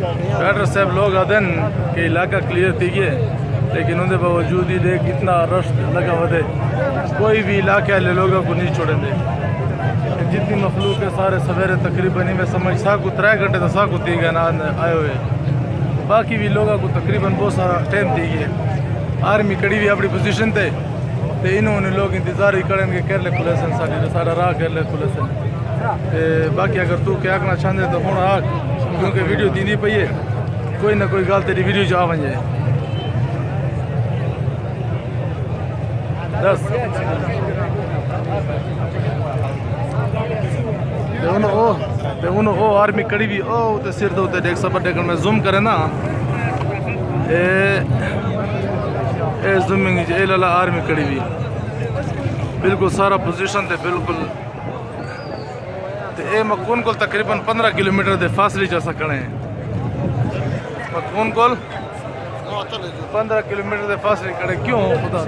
Doctor साहब लोग आदन कि इलाका क्लियर थी गए, लेकिन उनके बावजूद ही देख इतना रश लगा हुआ है। कोई भी इलाके वाले लोगों को नहीं छोड़ेंगे। जितनी मखलूक है सारे सवेरे तकरीबन ही मैं समझ साकू 3 घंटे तो साकू थी गए ना आए हुए। बाकी भी लोगों को तकरीबन बहुत सारा टाइम थी गए। आर्मी कड़ी हुई अपनी पोजीशन थे तो इन्होंने लोग इंतजार ही करेंगे कर ले खुले सन सारा राह कर ले खुले सन। बाकी अगर तू क्या आखना चाहते तो हूँ आख, क्योंकि वीडियो दी पई है, कोई ना कोई गल तेरी वीडियो जा वजे दस आर्मी कड़ी भी ओ तो सिर तो देख सब देखने में जूम करे ना ए जूमिंग ए लाला आर्मी कड़ी भी बिल्कुल सारा पोजीशन थे बिल्कुल। तो ये मकून को तकरीबन 15 किलोमीटर के फासले जा सकने हैं। मकून को 15 किलोमीटर के फासले खड़े क्यों खुदा